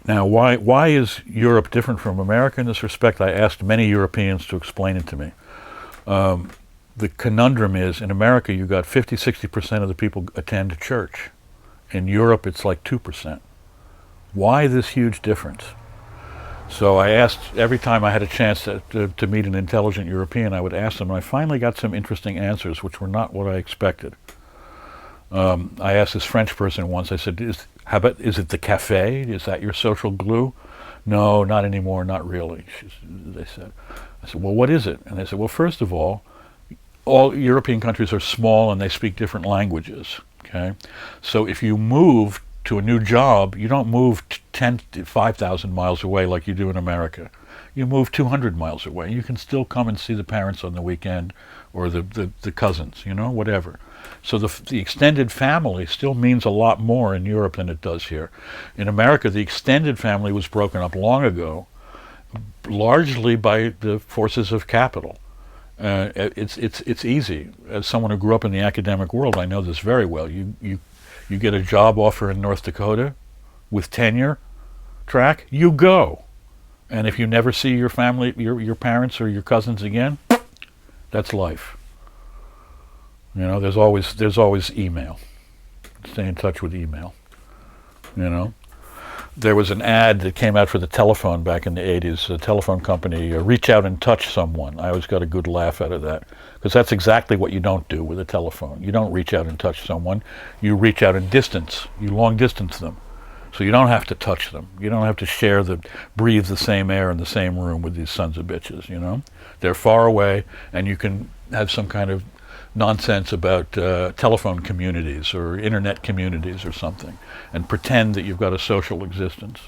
Now, why is Europe different from America in this respect? I asked many Europeans to explain it to me. The conundrum is, in America, you got 50, 60% of the people attend church. In Europe, it's like 2%. Why this huge difference? So I asked, every time I had a chance to meet an intelligent European, I would ask them, and I finally got some interesting answers, which were not what I expected. I asked this French person once, I said, is it the cafe? Is that your social glue? No, not anymore, not really, they said. I said, well, what is it? And they said, well, first of all European countries are small and they speak different languages, okay? So if you move to a new job, you don't move 10 to 5,000 miles away like you do in America. You move 200 miles away. You can still come and see the parents on the weekend, or the cousins, whatever. So the extended family still means a lot more in Europe than it does here. In America, the extended family was broken up long ago, largely by the forces of capital. It's easy. As someone who grew up in the academic world, I know this very well. You get a job offer in North Dakota with tenure track, you go. And if you never see your family, your parents or your cousins again, that's life. There's always email. Stay in touch with email. There was an ad that came out for the telephone back in the 80s, a telephone company, reach out and touch someone. I always got a good laugh out of that, because that's exactly what you don't do with a telephone. You don't reach out and touch someone. You reach out and distance. You long distance them. So you don't have to touch them. You don't have to breathe the same air in the same room with these sons of bitches, They're far away, and you can have some kind of nonsense about telephone communities or internet communities or something, and pretend that you've got a social existence.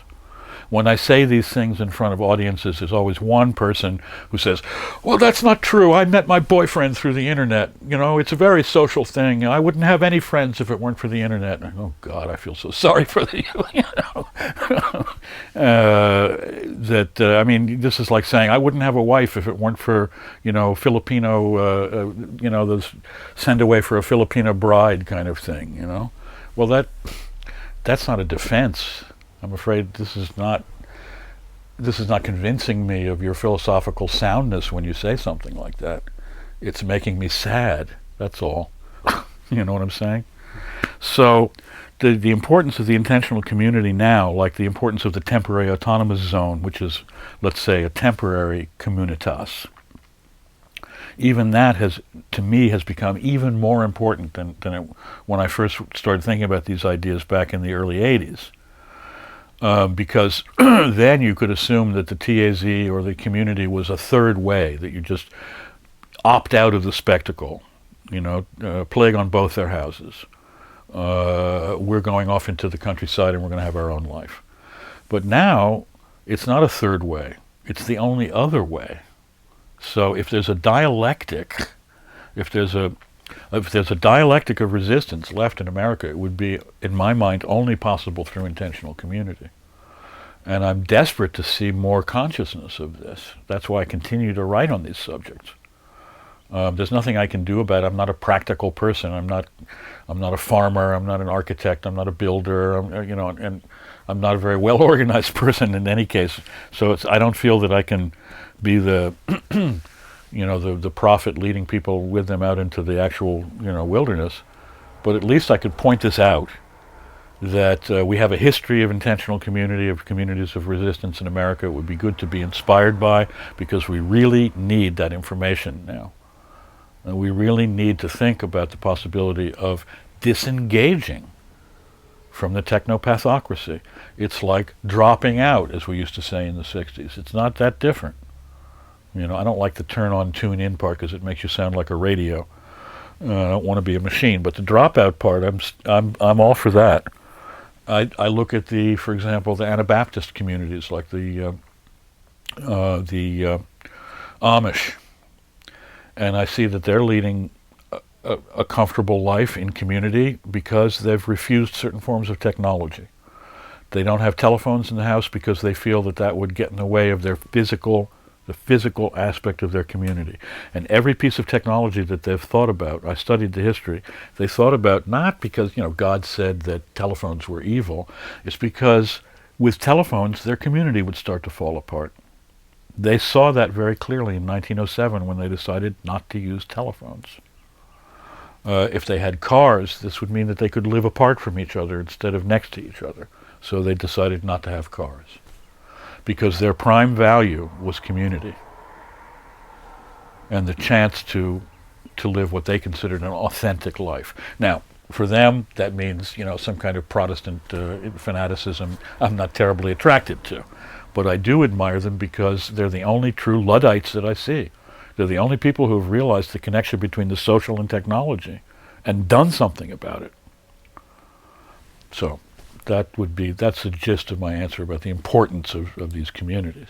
When I say these things in front of audiences, there's always one person who says, well, that's not true. I met my boyfriend through the internet. It's a very social thing. I wouldn't have any friends if it weren't for the internet. Oh, God, I feel so sorry for the, this is like saying, I wouldn't have a wife if it weren't for, Filipino, those send away for a Filipino bride kind of thing, Well, that's not a defense. I'm afraid this is not convincing me of your philosophical soundness when you say something like that. It's making me sad, that's all. You know what I'm saying? So the importance of the intentional community now, like the importance of the temporary autonomous zone, which is, let's say, a temporary communitas, even that has become even more important than when I first started thinking about these ideas back in the early 80s. Because then you could assume that the TAZ or the community was a third way, that you just opt out of the spectacle, plague on both their houses. We're going off into the countryside and we're going to have our own life. But now, it's not a third way. It's the only other way. So if there's a dialectic, if there's a dialectic of resistance left in America, it would be, in my mind, only possible through intentional community. And I'm desperate to see more consciousness of this. That's why I continue to write on these subjects. There's nothing I can do about it. I'm not a practical person. I'm not a farmer. I'm not an architect. I'm not a builder. And I'm not a very well organized person in any case. So I don't feel that I can be the the prophet leading people with them out into the actual, wilderness. But at least I could point this out, that we have a history of intentional community, of communities of resistance in America. It would be good to be inspired by, because we really need that information now. And we really need to think about the possibility of disengaging from the technopathocracy. It's like dropping out, as we used to say in the 60s. It's not that different. I don't like the turn on, tune in part, because it makes you sound like a radio. I don't want to be a machine, but the dropout part, I'm all for that. I look at for example, the Anabaptist communities, like the Amish, and I see that they're leading a comfortable life in community because they've refused certain forms of technology. They don't have telephones in the house because they feel that would get in the way of the physical aspect of their community. And every piece of technology that they've thought about, I studied the history, they thought about not because, God said that telephones were evil, it's because with telephones, their community would start to fall apart. They saw that very clearly in 1907 when they decided not to use telephones. If they had cars, this would mean that they could live apart from each other instead of next to each other. So they decided not to have cars, because their prime value was community and the chance to live what they considered an authentic life. Now, for them, that means, some kind of Protestant fanaticism I'm not terribly attracted to. But I do admire them because they're the only true Luddites that I see. They're the only people who have realized the connection between the social and technology and done something about it. So that's the gist of my answer about the importance of these communities.